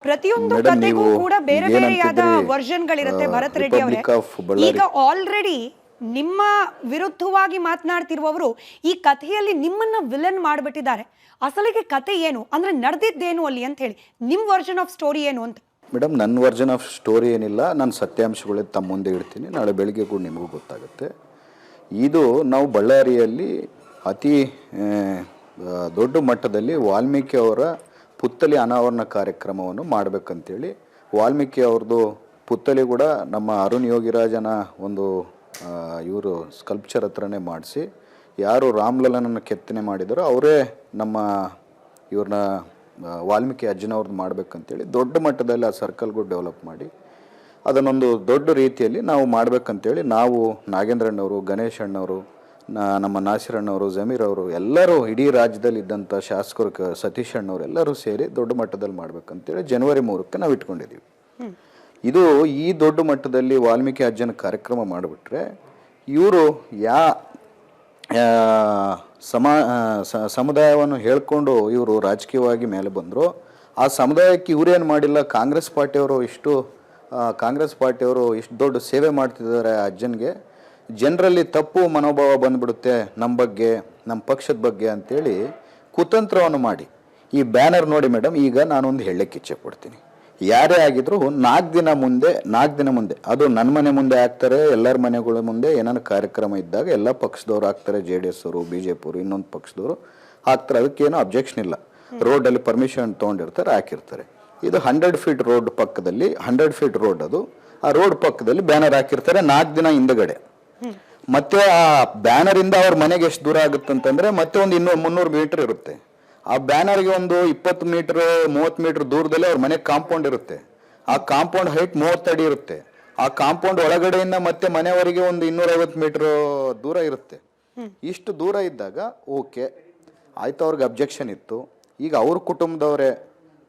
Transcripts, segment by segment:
ಪ್ರತಿಯೊಂದು ಮೇಡಮ್ ಕತೆಗೂ ನೀವು ಕೂಡ ಬೇರೆ ಬೇರೆಯಾದ ಏನಂತಿದ್ರಿ ವರ್ಷನ್ಗಳಿರುತ್ತೆ ಭರತ್ ರೆಡ್ಡಿ ಅವರೇ. ರಿಪಬ್ಲಿಕ್ ಆಫ್ ಬಳ್ಳಾರಿ ಈಗ ಆಲ್ರೆಡಿ ನಿಮ್ಮ ವಿರುದ್ಧವಾಗಿ ಮಾತನಾಡ್ತಿರುವವರು ಈ ಕಥೆಯಲ್ಲಿ ನಿಮ್ಮನ್ನ ವಿಲನ್ ಮಾಡಿಬಿಟ್ಟಿದ್ದಾರೆ. ಅಸಲಿಗೆ ಕತೆ ಏನು ಅಂದ್ರೆ ನಡೆದಿದ್ದೇನು ಅಲ್ಲಿ ಅಂತ ಹೇಳಿ ನಿಮ್ಮ ವರ್ಷನ್ ಆಫ್ ಸ್ಟೋರಿ ಏನು ಅಂತ. ಮೇಡಮ್ ನನ್ನ ವರ್ಜನ್ ಆಫ್ ಸ್ಟೋರಿ ಏನಿಲ್ಲ, ನಾನು ಸತ್ಯಾಂಶಗಳೇ ತಮ್ಮ ಮುಂದೆ ಇಡ್ತೀನಿ, ನಾಳೆ ಬೆಳಿಗ್ಗೆ ಕೂಡ ನಿಮಗೂ ಗೊತ್ತಾಗುತ್ತೆ. ಇದು ನಾವು ಬಳ್ಳಾರಿಯಲ್ಲಿ ಅತಿ ದೊಡ್ಡ ಮಟ್ಟದಲ್ಲಿ ವಾಲ್ಮೀಕಿ ಅವರ ಪುತ್ಥಳಿ ಅನಾವರಣ ಕಾರ್ಯಕ್ರಮವನ್ನು ಮಾಡಬೇಕಂತೇಳಿ ವಾಲ್ಮೀಕಿ ಅವ್ರದ್ದು ಪುತ್ಥಳಿ ಕೂಡ ನಮ್ಮ ಅರುಣ್ ಯೋಗಿರಾಜನ ಒಂದು ಇವರು ಸ್ಕಲ್ಪ್ಚರ್ ಹತ್ರನೇ ಮಾಡಿಸಿ ಯಾರು ರಾಮ್ಲಲ್ಲನನ್ನು ಕೆತ್ತನೆ ಮಾಡಿದಾರೋ ಅವರೇ ನಮ್ಮ ಇವ್ರನ್ನ ವಾಲ್ಮೀಕಿ ಅಜ್ಜನವ್ರದ್ದು ಮಾಡಬೇಕಂತೇಳಿ ದೊಡ್ಡ ಮಟ್ಟದಲ್ಲಿ ಆ ಸರ್ಕಲ್ಗೂ ಡೆವಲಪ್ ಮಾಡಿ ಅದನ್ನೊಂದು ದೊಡ್ಡ ರೀತಿಯಲ್ಲಿ ನಾವು ಮಾಡಬೇಕಂತೇಳಿ ನಾವು ನಾಗೇಂದ್ರಣ್ಣವರು, ಗಣೇಶ್ ಅಣ್ಣವರು, ನಮ್ಮ ನಾಸಿರಣ್ಣವರು, ಜಮೀರ್ ಅವರು ಎಲ್ಲರೂ ಇಡೀ ರಾಜ್ಯದಲ್ಲಿ ಇದ್ದಂಥ ಶಾಸಕರು ಸತೀಶ್ ಅಣ್ಣವರು ಎಲ್ಲರೂ ಸೇರಿ ದೊಡ್ಡ ಮಟ್ಟದಲ್ಲಿ ಮಾಡಬೇಕಂತೇಳಿ ಜನವರಿ 3ಕ್ಕೆ ನಾವು ಇಟ್ಕೊಂಡಿದ್ದೀವಿ. ಇದು ಈ ದೊಡ್ಡ ಮಟ್ಟದಲ್ಲಿ ವಾಲ್ಮೀಕಿ ಅಜ್ಜನ ಕಾರ್ಯಕ್ರಮ ಮಾಡಿಬಿಟ್ರೆ ಇವರು ಸಮುದಾಯವನ್ನು ಹೇಳ್ಕೊಂಡು ಇವರು ರಾಜಕೀಯವಾಗಿ ಮೇಲೆ ಬಂದರು. ಆ ಸಮುದಾಯಕ್ಕೆ ಇವರೇನು ಮಾಡಿಲ್ಲ. ಕಾಂಗ್ರೆಸ್ ಪಾರ್ಟಿಯವರು ಇಷ್ಟು ದೊಡ್ಡ ಸೇವೆ ಮಾಡ್ತಿದ್ದಾರೆ ಆ ಅಜ್ಜನಿಗೆ. ಜನರಲ್ಲಿ ತಪ್ಪು ಮನೋಭಾವ ಬಂದ್ಬಿಡುತ್ತೆ ನಮ್ಮ ಬಗ್ಗೆ, ನಮ್ಮ ಪಕ್ಷದ ಬಗ್ಗೆ ಅಂತೇಳಿ ಕುತಂತ್ರವನ್ನು ಮಾಡಿ ಈ ಬ್ಯಾನರ್ ನೋಡಿ ಮೇಡಮ್. ಈಗ ನಾನೊಂದು ಹೇಳಕ್ಕೆ ಇಚ್ಛೆ ಪಡ್ತೀನಿ, ಯಾರೇ ಆಗಿದ್ರು 4 ದಿನ ಮುಂದೆ ಅದು ನನ್ನ ಮನೆ ಮುಂದೆ ಆಗ್ತಾರೆ, ಎಲ್ಲರ ಮನೆಗಳ ಮುಂದೆ ಏನಾದ್ರು ಕಾರ್ಯಕ್ರಮ ಇದ್ದಾಗ ಎಲ್ಲ ಪಕ್ಷದವ್ರು ಆಗ್ತಾರೆ, JDS ಅವರು, BJP ಅವರು, ಇನ್ನೊಂದು ಪಕ್ಷದವರು ಹಾಕ್ತಾರೆ. ಅದಕ್ಕೇನು ಅಬ್ಜೆಕ್ಷನ್ ಇಲ್ಲ. ರೋಡಲ್ಲಿ ಪರ್ಮಿಷನ್ ತೊಗೊಂಡಿರ್ತಾರೆ, ಹಾಕಿರ್ತಾರೆ. ಇದು 100 ಫೀಟ್ ರೋಡ್ ಪಕ್ಕದಲ್ಲಿ 100 ಫೀಟ್ ರೋಡ್, ಅದು ಆ ರೋಡ್ ಪಕ್ಕದಲ್ಲಿ ಬ್ಯಾನರ್ ಹಾಕಿರ್ತಾರೆ 4 ದಿನ ಹಿಂದಗಡೆ. ಮತ್ತೆ ಆ ಬ್ಯಾನರಿಂದ ಅವ್ರ ಮನೆಗೆ ಎಷ್ಟು ದೂರ ಆಗುತ್ತಂತಂದ್ರೆ ಮತ್ತೆ ಒಂದು 300 ಮೀಟರ್ ಇರುತ್ತೆ. ಆ ಬ್ಯಾನರ್ಗೆ ಒಂದು 20 ಮೀಟರ್ 30 ಮೀಟರ್ ದೂರದಲ್ಲಿ ಅವ್ರ ಮನೆ ಕಾಂಪೌಂಡ್ ಇರುತ್ತೆ. ಆ ಕಾಂಪೌಂಡ್ ಹೈಟ್ 30 ಅಡಿ ಇರುತ್ತೆ. ಆ ಕಾಂಪೌಂಡ್ ಒಳಗಡೆಯಿಂದ ಮತ್ತೆ ಮನೆಯವರೆಗೆ ಒಂದು 250 ಮೀಟರ್ ದೂರ ಇರುತ್ತೆ. ಇಷ್ಟು ದೂರ ಇದ್ದಾಗ ಓಕೆ ಆಯ್ತು, ಅವ್ರಿಗೆ ಅಬ್ಜೆಕ್ಷನ್ ಇತ್ತು. ಈಗ ಅವ್ರ ಕುಟುಂಬದವರೇ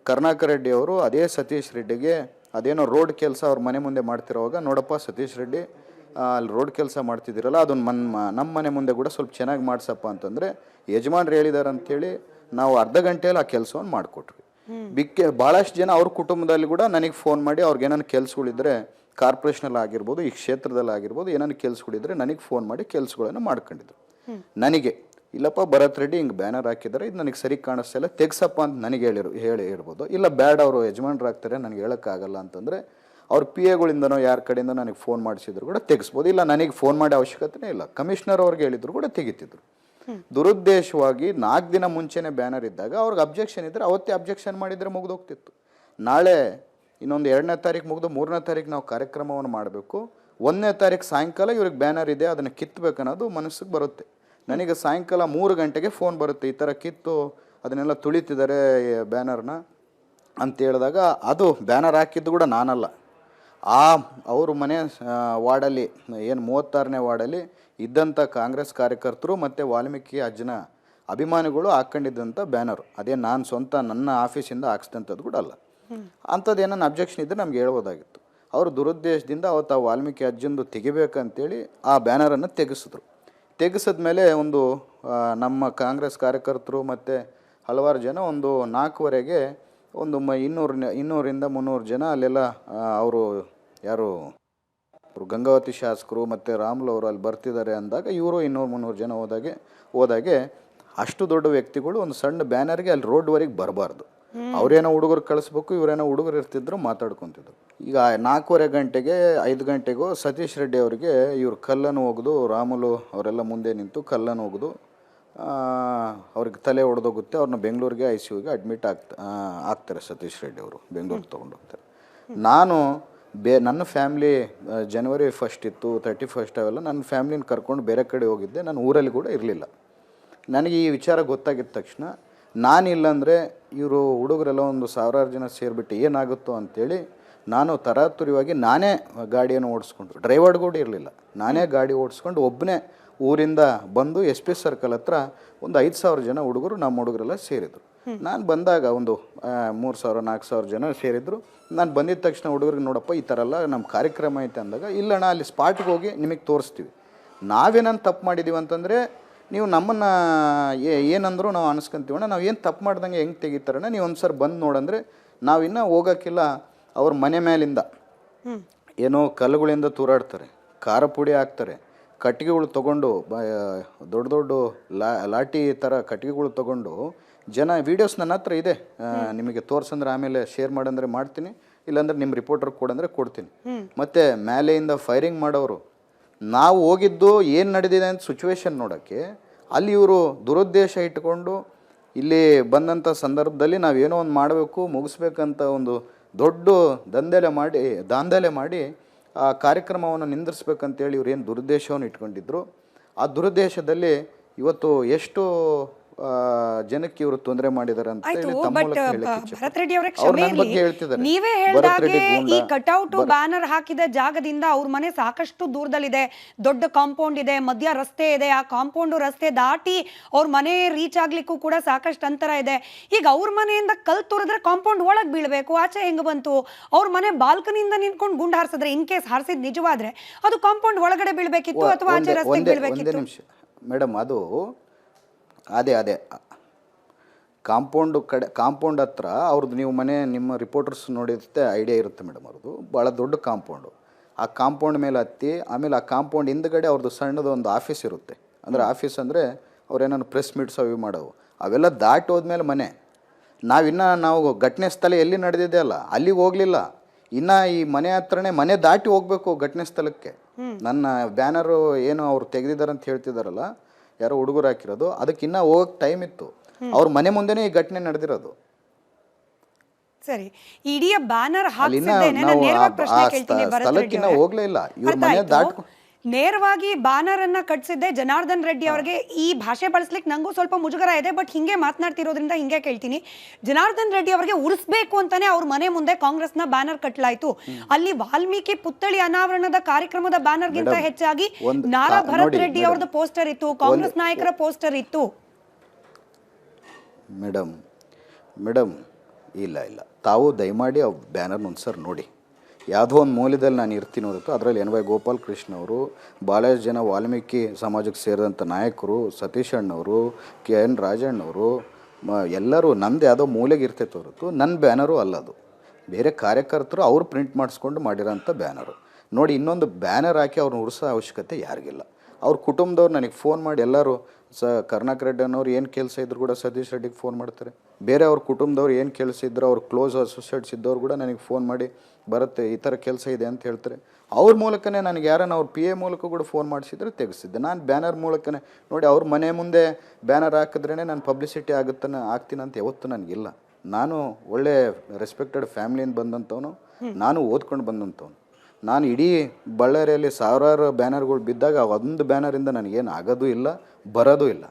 ಕರುಣಾಕರ್ ರೆಡ್ಡಿ ಅವರು ಅದೇ ಸತೀಶ್ ರೆಡ್ಡಿಗೆ ಅದೇನೋ ರೋಡ್ ಕೆಲಸ ಅವ್ರ ಮನೆ ಮುಂದೆ ಮಾಡ್ತಿರೋವಾಗ, ನೋಡಪ್ಪ ಸತೀಶ್ ರೆಡ್ಡಿ ಅಲ್ಲಿ ರೋಡ್ ಕೆಲಸ ಮಾಡ್ತಿದ್ದೀರಲ್ಲ, ಅದನ್ನು ನಮ್ಮ ಮನೆ ಮುಂದೆ ಕೂಡ ಸ್ವಲ್ಪ ಚೆನ್ನಾಗಿ ಮಾಡಿಸಪ್ಪ ಅಂತಂದರೆ ಯಜಮಾನ್ರು ಹೇಳಿದಾರೆ ಅಂಥೇಳಿ ನಾವು ಅರ್ಧ ಗಂಟೆಯಲ್ಲಿ ಆ ಕೆಲಸವನ್ನು ಮಾಡಿಕೊಟ್ವಿ. ಭಾಳಷ್ಟು ಜನ ಅವ್ರ ಕುಟುಂಬದಲ್ಲಿ ಕೂಡ ನನಗೆ ಫೋನ್ ಮಾಡಿ ಅವ್ರಿಗೆ ಏನಾದ್ರು ಕೆಲಸಗಳಿದ್ರೆ ಕಾರ್ಪೊರೇಷನಲ್ಲಿ ಆಗಿರ್ಬೋದು, ಈ ಕ್ಷೇತ್ರದಲ್ಲಿ ಆಗಿರ್ಬೋದು, ಏನಾದ್ರು ಕೆಲಸಗಳಿದ್ರೆ ನನಗೆ ಫೋನ್ ಮಾಡಿ ಕೆಲಸಗಳನ್ನು ಮಾಡ್ಕೊಂಡಿದ್ರು. ನನಗೆ ಇಲ್ಲಪ್ಪ ಭರತ್ ರೆಡ್ಡಿ ಹಿಂಗೆ ಬ್ಯಾನರ್ ಹಾಕಿದ್ದಾರೆ, ಇದು ನನಗೆ ಸರಿ ಕಾಣಿಸ್ತಿಲ್ಲ, ತೆಗ್ಸಪ್ಪ ಅಂತ ನನಗೆ ಹೇಳಿರ್ಬೋದು. ಇಲ್ಲ ಬ್ಯಾಡ, ಅವರು ಯಜಮಾನ್ರು ಆಗ್ತಾರೆ, ನನಗೆ ಹೇಳೋಕ್ಕಾಗಲ್ಲ ಅಂತಂದರೆ ಅವ್ರ PAಗಳಿಂದನೋ ಯಾರ ಕಡೆಯಿಂದ ನನಗೆ ಫೋನ್ ಮಾಡಿಸಿದ್ರು ಕೂಡ ತೆಗಿಸ್ಬೋದು. ಇಲ್ಲ ನನಗೆ ಫೋನ್ ಮಾಡಿ ಅವಶ್ಯಕತೆನೇ ಇಲ್ಲ, ಕಮಿಷನರ್ ಅವ್ರಿಗೆ ಹೇಳಿದ್ರು ಕೂಡ ತೆಗಿತಿದ್ರು. ದುರುದ್ದೇಶವಾಗಿ 4 ದಿನ ಮುಂಚೆನೇ ಬ್ಯಾನರ್ ಇದ್ದಾಗ ಅವ್ರಿಗೆ ಅಬ್ಜೆಕ್ಷನ್ ಇದ್ದರೆ ಅವತ್ತೇ ಅಬ್ಜೆಕ್ಷನ್ ಮಾಡಿದರೆ ಮುಗಿದೋಗ್ತಿತ್ತು. ನಾಳೆ ಇನ್ನೊಂದು 2ನೇ ತಾರೀಕು ಮುಗಿದು 3ನೇ ತಾರೀಕು ನಾವು ಕಾರ್ಯಕ್ರಮವನ್ನು ಮಾಡಬೇಕು. 1ನೇ ತಾರೀಕು ಸಾಯಂಕಾಲ ಇವ್ರಿಗೆ ಬ್ಯಾನರ್ ಇದೆ, ಅದನ್ನು ಕಿತ್ತಬೇಕನ್ನೋದು ಮನಸ್ಸಿಗೆ ಬರುತ್ತೆ. ನನಗೆ ಸಾಯಂಕಾಲ 3 ಗಂಟೆಗೆ ಫೋನ್ ಬರುತ್ತೆ, ಈ ಥರ ಕಿತ್ತು ಅದನ್ನೆಲ್ಲ ತುಳಿತಿದ್ದಾರೆ ಬ್ಯಾನರ್ನ ಅಂತ ಹೇಳಿದಾಗ, ಅದು ಬ್ಯಾನರ್ ಹಾಕಿದ್ದು ಕೂಡ ನಾನಲ್ಲ, ಅವ್ರ ಮನೆ ವಾರ್ಡಲ್ಲಿ ಏನು 36ನೇ ವಾರ್ಡಲ್ಲಿ ಇದ್ದಂಥ ಕಾಂಗ್ರೆಸ್ ಕಾರ್ಯಕರ್ತರು ಮತ್ತು ವಾಲ್ಮೀಕಿ ಅಜ್ಜನ ಅಭಿಮಾನಿಗಳು ಹಾಕ್ಕೊಂಡಿದ್ದಂಥ ಬ್ಯಾನರು. ಅದೇ ನಾನು ಸ್ವಂತ ನನ್ನ ಆಫೀಸಿಂದ ಹಾಕ್ಸಿದಂಥದ್ದು ಕೂಡ ಅಲ್ಲ. ಅಂಥದ್ದು ಏನಾರು ಅಬ್ಜೆಕ್ಷನ್ ಇದ್ದರೆ ನಮ್ಗೆ ಹೇಳ್ಬೋದಾಗಿತ್ತು. ಅವರು ದುರುದ್ದೇಶದಿಂದ ಅವತ್ತು ಆ ವಾಲ್ಮೀಕಿ ಅಜ್ಜಂದು ತೆಗಿಬೇಕಂತೇಳಿ ಆ ಬ್ಯಾನರನ್ನು ತೆಗೆಸಿದ್ಮೇಲೆ ಒಂದು ನಮ್ಮ ಕಾಂಗ್ರೆಸ್ ಕಾರ್ಯಕರ್ತರು ಮತ್ತು ಹಲವಾರು ಜನ ಒಂದು 4ವರೆಗೆ ಒಂದು 200ರಿಂದ 300 ಜನ ಅಲ್ಲೆಲ್ಲ ಅವರು ಯಾರು ಗಂಗಾವತಿ ಶಾಸಕರು ಮತ್ತು ರಾಮುಲು ಅವರು ಅಲ್ಲಿ ಬರ್ತಿದ್ದಾರೆ ಅಂದಾಗ ಇವರು 200-300 ಜನ ಹೋದಾಗೆ ಅಷ್ಟು ದೊಡ್ಡ ವ್ಯಕ್ತಿಗಳು ಒಂದು ಸಣ್ಣ ಬ್ಯಾನರ್ಗೆ ಅಲ್ಲಿ ರೋಡ್ವರೆಗೆ ಬರಬಾರ್ದು. ಅವರೇನೋ ಹುಡುಗರು ಕಳಿಸ್ಬೇಕು, ಇವರೇನೋ ಹುಡುಗರು ಇರ್ತಿದ್ರು, ಮಾತಾಡ್ಕೊತಿದ್ರು. ಈಗ 4:15 ಗಂಟೆಗೆ 5 ಗಂಟೆಗೂ ಸತೀಶ್ ರೆಡ್ಡಿ ಅವರಿಗೆ ಇವರು ಕಲ್ಲನ್ನು ಒಗೆದು, ರಾಮುಲು ಅವರೆಲ್ಲ ಮುಂದೆ ನಿಂತು ಕಲ್ಲನ್ನು ಒಗೆದು ಅವ್ರಿಗೆ ತಲೆ ಹೊಡೆದೋಗುತ್ತೆ. ಅವ್ರನ್ನ ಬೆಂಗಳೂರಿಗೆ ICUಗೆ ಅಡ್ಮಿಟ್ ಆಗ್ತಾರೆ. ಸತೀಶ್ ರೆಡ್ಡಿ ಅವರು ಬೆಂಗಳೂರಿಗೆ ತೊಗೊಂಡೋಗ್ತಾರೆ. ನಾನು ನನ್ನ ಫ್ಯಾಮ್ಲಿ ಜನವರಿ 1 ಇತ್ತು, 31 ಅವೆಲ್ಲ ನನ್ನ ಫ್ಯಾಮ್ಲಿನ ಕರ್ಕೊಂಡು ಬೇರೆ ಕಡೆ ಹೋಗಿದ್ದೆ. ನಾನು ಊರಲ್ಲಿ ಕೂಡ ಇರಲಿಲ್ಲ. ನನಗೆ ಈ ವಿಚಾರ ಗೊತ್ತಾಗಿದ್ದ ತಕ್ಷಣ ನಾನಿಲ್ಲಂದರೆ ಇವರು ಹುಡುಗರೆಲ್ಲ ಒಂದು 1000 ಜನ ಸೇರಿಬಿಟ್ಟು ಏನಾಗುತ್ತೋ ಅಂಥೇಳಿ ನಾನು ತರಾತುರಿಯಾಗಿ ನಾನೇ ಗಾಡಿಯನ್ನು ಓಡಿಸ್ಕೊಂಡು, ಡ್ರೈವರ್ ಕೂಡ ಇರಲಿಲ್ಲ, ನಾನೇ ಗಾಡಿ ಓಡಿಸ್ಕೊಂಡು ಒಬ್ಬನೇ ಊರಿಂದ ಬಂದು SP ಸರ್ಕಲ್ ಹತ್ರ ಒಂದು 5000 ಜನ ಹುಡುಗರು, ನಮ್ಮ ಹುಡುಗರೆಲ್ಲ ಸೇರಿದರು. ನಾನು ಬಂದಾಗ ಒಂದು 3000-4000 ಜನ ಸೇರಿದ್ರು. ನಾನು ಬಂದಿದ್ದ ತಕ್ಷಣ ಹುಡುಗರಿಗೆ, ನೋಡಪ್ಪ ಈ ಥರ ಎಲ್ಲ ನಮ್ಮ ಕಾರ್ಯಕ್ರಮ ಐತೆ ಅಂದಾಗ, ಇಲ್ಲಣ್ಣ ಅಲ್ಲಿ ಸ್ಪಾಟ್ಗೆ ಹೋಗಿ ನಿಮಗೆ ತೋರಿಸ್ತೀವಿ, ನಾವೇನಂತ ತಪ್ಪು ಮಾಡಿದ್ದೀವಿ ಅಂತಂದರೆ ನೀವು ನಮ್ಮನ್ನು ಏನಂದರೂ ನಾವು ಅನಿಸ್ಕೊಂತೀವಣ್ಣ, ನಾವು ಏನು ತಪ್ಪು ಮಾಡ್ದಂಗೆ ಹೆಂಗೆ ತೆಗಿತಾರಣ್ಣ, ನೀವು ಒಂದು ಸರಿ ಬಂದು ನೋಡಂದರೆ ನಾವಿನ್ನೂ ಹೋಗೋಕ್ಕಿಲ್ಲ. ಅವ್ರ ಮನೆ ಮೇಲಿಂದ ಏನೋ ಕಲ್ಲುಗಳಿಂದ ತೂರಾಡ್ತಾರೆ, ಖಾರ ಪುಡಿ ಹಾಕ್ತಾರೆ, ಕಟ್ಟಿಗೆಗಳು ತೊಗೊಂಡು ದೊಡ್ಡ ದೊಡ್ಡ ಲಾಠಿ ಥರ ಕಟ್ಟಿಗೆಗಳು ತೊಗೊಂಡು ಜನ ವೀಡಿಯೋಸ್ ನನ್ನ ಹತ್ರ ಇದೆ, ನಿಮಗೆ ತೋರ್ಸಂದ್ರೆ ಆಮೇಲೆ ಶೇರ್ ಮಾಡಂದ್ರೆ ಮಾಡ್ತೀನಿ, ಇಲ್ಲಾಂದ್ರೆ ನಿಮ್ಮ ರಿಪೋರ್ಟರ್ ಕೊಡಂದ್ರೆ ಕೊಡ್ತೀನಿ. ಮತ್ತು ಮೇಲೆಯಿಂದ ಫೈರಿಂಗ್ ಮಾಡೋರು. ನಾವು ಹೋಗಿದ್ದು ಏನು ನಡೆದಿದೆ ಅಂತ ಸಿಚುವೇಶನ್ ನೋಡೋಕ್ಕೆ. ಅಲ್ಲಿ ಇವರು ದುರುದ್ದೇಶ ಇಟ್ಕೊಂಡು ಇಲ್ಲಿ ಬಂದಂಥ ಸಂದರ್ಭದಲ್ಲಿ ನಾವೇನೋ ಒಂದು ಮಾಡಬೇಕು, ಮುಗಿಸ್ಬೇಕಂತ ಒಂದು ದೊಡ್ಡ ದಾಂಧಲೆ ಮಾಡಿ ಆ ಕಾರ್ಯಕ್ರಮವನ್ನು ನಿಂದಿರಿಸ್ಬೇಕಂತೇಳಿ ಇವ್ರು ಏನು ದುರುದ್ದೇಶವನ್ನು ಇಟ್ಕೊಂಡಿದ್ರು. ಆ ದುರುದ್ದೇಶದಲ್ಲಿ ಇವತ್ತು ಎಷ್ಟು ಜನಕ್ಕೆ ಇವರು ತೊಂದರೆ ಮಾಡಿದ್ದಾರೆ ಅಂತ ಹೇಳಿ ತಮ್ಮ ಮೂಲಕ ಹೇಳಕ್ಕೆ ಭರತ್ ರೆಡ್ಡಿ ಅವರೇ ಅವ್ರು ಕ್ಷಮೆ ನನ್ನ ಬಗ್ಗೆ ಇರ್ಲಿ. ಹೇಳ್ತಿದ್ದಾರೆ. ನೀವೇ ಭರತ್ ಹೇಳ್ದಾಗೆ ರೆಡ್ಡಿ ಗೂಂಡ, ಈ ಕಟೌಟ್ ಬ್ಯಾನರ್ ಹಾಕಿದ ಜಾಗದಿಂದ ಅವ್ರ ಮನೆ ಸಾಕಷ್ಟು ದೂರದಲ್ಲಿದೆ, ದೊಡ್ಡ ಕಾಂಪೌಂಡ್ ಇದೆ, ಮಧ್ಯ ರಸ್ತೆ ಇದೆ, ಆ ಕಾಂಪೌಂಡ್ ರಸ್ತೆ ದಾಟಿ ಅವ್ರ ಮನೆ ರೀಚ್ ಆಗ್ಲಿಕ್ಕೂ ಕೂಡ ಸಾಕಷ್ಟು ಅಂತರ ಇದೆ. ಈಗ ಅವ್ರ ಮನೆಯಿಂದ ಕಲ್ ತುರಿದ್ರೆ ಕಾಂಪೌಂಡ್ ಒಳಗ್ ಬೀಳ್ಬೇಕು, ಆಚೆ ಹೆಂಗ್ ಬಂತು? ಅವ್ರ ಮನೆ ಬಾಲ್ಕನಿಯಿಂದ ನಿಂತ್ಕೊಂಡು ಗುಂಡು ಹಾರಿಸಿದ್ರೆ, ಇನ್ ಕೇಸ್ ಹಾರಿಸಿದ್ ನಿಜವಾದ್ರೆ ಅದು ಕಾಂಪೌಂಡ್ ಒಳಗಡೆ ಬೀಳ್ಬೇಕಿತ್ತು ಅಥವಾ ಆಚೆ ರಸ್ತೆಗೆ ಒಂದೇ ಬೀಳ್ಬೇಕಿತ್ತು? ನಿಮಿಷ ಮೇಡಮ್, ಅದು ಅದೇ ಕಾಂಪೌಂಡ್ ಹತ್ರ ಅವ್ರದ್ದು ನೀವು ನಿಮ್ಮ ರಿಪೋರ್ಟರ್ಸ್ ನೋಡಿರುತ್ತೆ, ಐಡಿಯಾ ಇರುತ್ತೆ ಮೇಡಮ್. ಅವ್ರದ್ದು ಭಾಳ ದೊಡ್ಡ ಕಾಂಪೌಂಡು. ಆ ಕಾಂಪೌಂಡ್ ಮೇಲೆ ಹತ್ತಿ ಆಮೇಲೆ ಆ ಕಾಂಪೌಂಡ್ ಹಿಂದ್ಗಡೆ ಅವ್ರದ್ದು ಸಣ್ಣದು ಒಂದು ಆಫೀಸ್ ಇರುತ್ತೆ. ಅಂದರೆ ಆಫೀಸ್ ಅಂದರೆ ಅವ್ರೇನಾದ್ರು ಪ್ರೆಸ್ ಮೀಟ್ಸ್ ಅವು ಮಾಡೋವು, ಅವೆಲ್ಲ ದಾಟಿ ಹೋದ್ಮೇಲೆ ಮನೆ. ನಾವು ಘಟನೆ ಸ್ಥಳ ಎಲ್ಲಿ ನಡೆದಿದೆ ಅಲ್ಲ ಅಲ್ಲಿಗೆ ಹೋಗಲಿಲ್ಲ, ಇನ್ನು ಈ ಮನೆ ಹತ್ರನೇ ಮನೆ ದಾಟಿ ಹೋಗಬೇಕು ಘಟನೆ ಸ್ಥಳಕ್ಕೆ. ನನ್ನ ಬ್ಯಾನರು ಏನು ಅವ್ರು ತೆಗೆದಿದ್ದಾರೆ ಅಂತ ಹೇಳ್ತಿದ್ದಾರಲ್ಲ, ಯಾರೋ ಹುಡುಗರು ಹಾಕಿರೋದು, ಅದಕ್ಕೆ ಇನ್ನೂ ಹೋಗಕ್ಕೆ ಟೈಮ್ ಇತ್ತು. ಅವ್ರ ಮನೆ ಮುಂದೆನೇ ಈ ಘಟನೆ ನಡೆದಿರೋದು. ಸರಿ, ಇಡೀ ಬ್ಯಾನರ್ ಹಾಕಿಸಿದ್ದೇನೆ. ನಾನು ನೇರವಾಗಿ ಪ್ರಶ್ನೆ ಕೇಳ್ತೀನಿ ಭರತ್ ರೆಡ್ಡಿ ಅವರೇ. ಹೋಗ್ಲೇ ಇಲ್ಲ, ಇವ್ರ ಮನೆ ದಾಟ್ಕೊ ನೇರವಾಗಿ ಬ್ಯಾನರ್ ಅನ್ನ ಕಟ್ಸಿದ್ದೆ ಜನಾರ್ದನ್ ರೆಡ್ಡಿ ಅವರಿಗೆ. ಈ ಭಾಷೆ ಬಳಸ್ಲಿಕ್ಕೆ ನಂಗೂ ಸ್ವಲ್ಪ ಮುಜುಗರ ಇದೆ, ಬಟ್ ಹಿಂಗೆ ಮಾತನಾಡ್ತಿರೋದ್ರಿಂದ ಹಿಂಗೆ ಕೇಳ್ತೀನಿ. ಜನಾರ್ದನ್ ರೆಡ್ಡಿ ಅವರಿಗೆ ಉಳಿಸ್ಬೇಕು ಅಂತಾನೆ ಅವ್ರ ಮನೆ ಮುಂದೆ ಕಾಂಗ್ರೆಸ್ನ ಬ್ಯಾನರ್ ಕಟ್ಟಲಾಯ್ತು. ಅಲ್ಲಿ ವಾಲ್ಮೀಕಿ ಪುತ್ಥಳಿ ಅನಾವರಣದ ಕಾರ್ಯಕ್ರಮದ ಬ್ಯಾನರ್ ಗಿಂತ ಹೆಚ್ಚಾಗಿ ನಾರಾ ಭರತ್ ರೆಡ್ಡಿ ಅವ್ರದ್ದು ಪೋಸ್ಟರ್ ಇತ್ತು, ಕಾಂಗ್ರೆಸ್ ನಾಯಕರ ಪೋಸ್ಟರ್ ಇತ್ತು. ಮೇಡಮ್ ಇಲ್ಲ ತಾವು ದಯಮಾಡಿ ಆ ಬ್ಯಾನರ್ನ ಒಂದು ಸರ್ ನೋಡಿ. ಯಾವುದೋ ಒಂದು ಮೂಲದಲ್ಲಿ ನಾನು ಇರ್ತೀನಿ ಹೊರತು ಅದರಲ್ಲಿ ಎನ್ ವೈ ಗೋಪಾಲ್ ಕೃಷ್ಣ ಅವರು, ಭಾಳಷ್ಟು ಜನ ವಾಲ್ಮೀಕಿ ಸಮಾಜಕ್ಕೆ ಸೇರಿದಂಥ ನಾಯಕರು, ಸತೀಶ್ ಅಣ್ಣವರು, ಕೆ ಎನ್ ರಾಜಣ್ಣವರು ಎಲ್ಲರೂ ನಮ್ಮದು ಯಾವುದೋ ಮೂಲೆಗೆ ಇರ್ತೈತೆ ಹೊರತು ನನ್ನ ಬ್ಯಾನರು ಅಲ್ಲದು. ಬೇರೆ ಕಾರ್ಯಕರ್ತರು ಅವರು ಪ್ರಿಂಟ್ ಮಾಡಿಸ್ಕೊಂಡು ಮಾಡಿರೋಂಥ ಬ್ಯಾನರು ನೋಡಿ. ಇನ್ನೊಂದು ಬ್ಯಾನರ್ ಹಾಕಿ ಅವ್ರನ್ನ ಉಳಿಸೋ ಅವಶ್ಯಕತೆ ಯಾರಿಗಿಲ್ಲ. ಅವ್ರ ಕುಟುಂಬದವ್ರು ನನಗೆ ಫೋನ್ ಮಾಡಿ ಎಲ್ಲರೂ ಕರ್ನಾಟಕ ರೆಡ್ಡಿ ಅನ್ನೋರು ಏನು ಕೆಲಸ ಇದ್ರು ಕೂಡ ಸತೀಶ್ ರೆಡ್ಡಿಗೆ ಫೋನ್ ಮಾಡ್ತಾರೆ. ಬೇರೆ ಅವ್ರ ಕುಟುಂಬದವ್ರು ಏನು ಕೆಲಸ ಇದ್ರು, ಅವ್ರ ಕ್ಲೋಸ್ ಅಸೋಸಿಯೇಟ್ಸ್ ಇದ್ದವ್ರು ಕೂಡ ನನಗೆ ಫೋನ್ ಮಾಡಿ ಬರುತ್ತೆ ಈ ಥರ ಕೆಲಸ ಇದೆ ಅಂತ ಹೇಳ್ತಾರೆ. ಅವ್ರ ಮೂಲಕನೇ ನನಗೆ ಯಾರನ್ನ ಅವ್ರ PA ಮೂಲಕ ಕೂಡ ಫೋನ್ ಮಾಡಿಸಿದ್ರೆ ತೆಗೆಸಿದ್ದೆ. ನಾನು ಬ್ಯಾನರ್ ಮೂಲಕನೇ ನೋಡಿ, ಅವ್ರ ಮನೆ ಮುಂದೆ ಬ್ಯಾನರ್ ಹಾಕಿದ್ರೇ ನಾನು ಪಬ್ಲಿಸಿಟಿ ಆಗ್ತೀನಿ ಅಂತ ಯಾವತ್ತೂ ನನಗಿಲ್ಲ. ನಾನು ಒಳ್ಳೆ ರೆಸ್ಪೆಕ್ಟೆಡ್ ಫ್ಯಾಮಿಲಿಯಿಂದ ಬಂದಂಥವನು, ನಾನು ಓದ್ಕೊಂಡು ಬಂದಂಥವನು. ನಾನು ಇಡೀ ಬಳ್ಳಾರಿಯಲ್ಲಿ ಸಾವಿರಾರು ಬ್ಯಾನರ್ಗಳು ಬಿದ್ದಾಗ ಒಂದು ಬ್ಯಾನರಿಂದ ನನಗೇನು ಆಗೋದು ಇಲ್ಲ, ಬರೋದು ಇಲ್ಲ.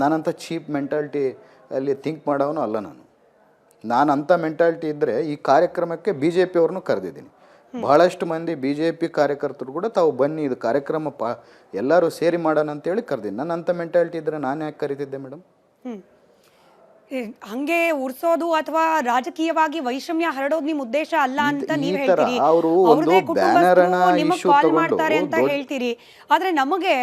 ನಾನಂಥ ಚೀಪ್ ಮೆಂಟಾಲಿಟಿ ಅಲ್ಲಿ ಥಿಂಕ್ ಮಾಡೋನು ಅಲ್ಲ. ನಾನು ಅಂಥ ಮೆಂಟಾಲಿಟಿ ಇದ್ದರೆ ಈ ಕಾರ್ಯಕ್ರಮಕ್ಕೆ BJP ಅವ್ರನ್ನೂ ಕರೆದಿದ್ದೀನಿ. ಭಾಳಷ್ಟು ಮಂದಿ BJP ಕಾರ್ಯಕರ್ತರು ಕೂಡ ತಾವು ಬನ್ನಿ ಇದು ಕಾರ್ಯಕ್ರಮ ಎಲ್ಲರೂ ಸೇರಿ ಮಾಡೋಣ ಅಂತೇಳಿ ಕರೆದಿದ್ದೀನಿ. ನಾನು ಅಂಥ ಮೆಂಟಾಲಿಟಿ ಇದ್ದರೆ ನಾನು ಯಾಕೆ ಕರೀತಿದ್ದೆ ಮೇಡಮ್? ಹಂಗೆ ಉರ್ಸೋದು ಅಥವಾ ರಾಜಕೀಯವಾಗಿ ವೈಷಮ್ಯ ಹರಡೋದು ನಿಮ್ಮ ಉದ್ದೇಶ ಅಲ್ಲ ಅಂತ ನೀವು ಹೇಳ್ತೀರಿ. ಅವ್ರದೇ ಕುಟುಂಬಸ್ಥರು ನಿಮಗೆ ಕಾಲ್ ಮಾಡ್ತಾರೆ ಅಂತ ಹೇಳ್ತೀರಿ. ಆದ್ರೆ ನಮಗೆ